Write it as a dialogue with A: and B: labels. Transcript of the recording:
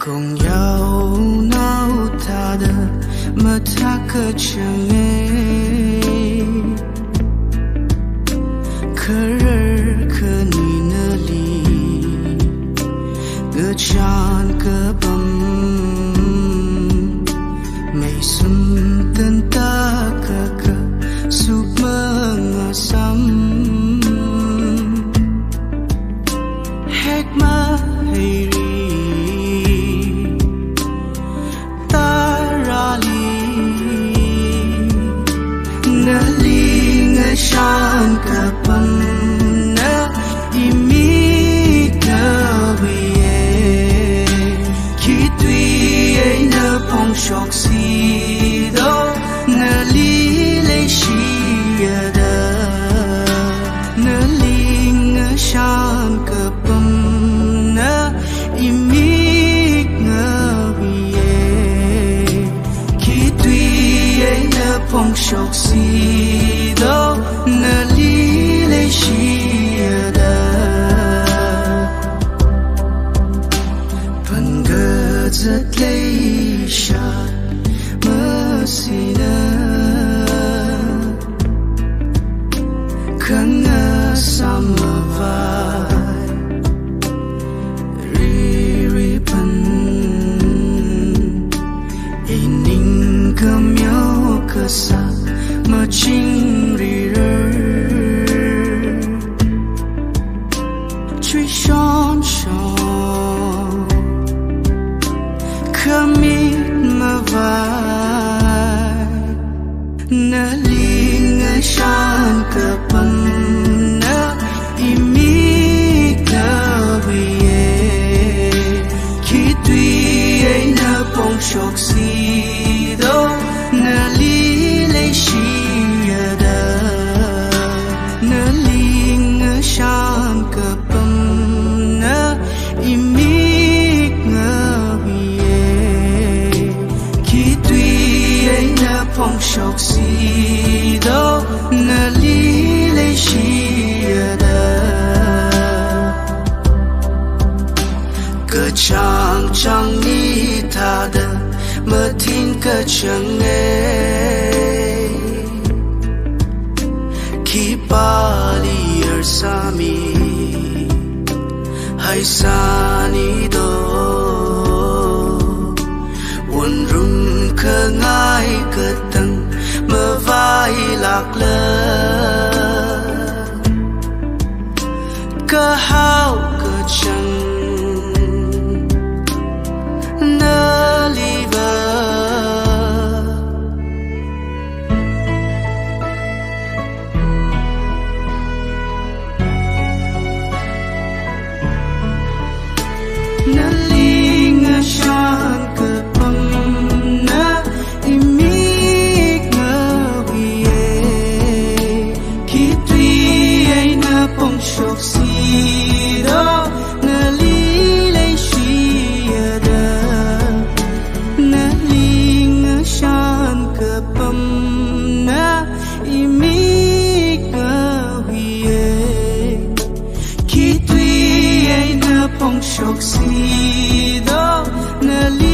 A: Kung yau nau tada mata kecenge Kerer keninali Gechan kebam May sumten takaka Suk mengasam Hekmah hairi Shan kapam na imi kawiye kitwi na pong shok si do na li le shia da na ling shan kapam na imi kawiye kitwi na pong shok si do na li le shia da Pangazat le sha masina Kanga samavai Riri pan Ining kamyaw kasa Maching Sean Kamit mavai Na linga shan kapam na imi kawiye Kitwi ay na pong shok si do Na li le shia da Na linga shan kapam imig ngawiye kitwi ay na pong shok si do na li le shia da Kachang chang ni ta da matin kachang Kipali ersami Hai sani do Won rung ke ngai ke tang Mơ vai lạc lơ Cơ hao cơ chăng Nơ li vơ Na linga shan kapam na imig ngawiye kitwi ay na pong shok si do na li le shia da Na linga shan kapam na imig ngawiye kitwi ay na pong shok si do na li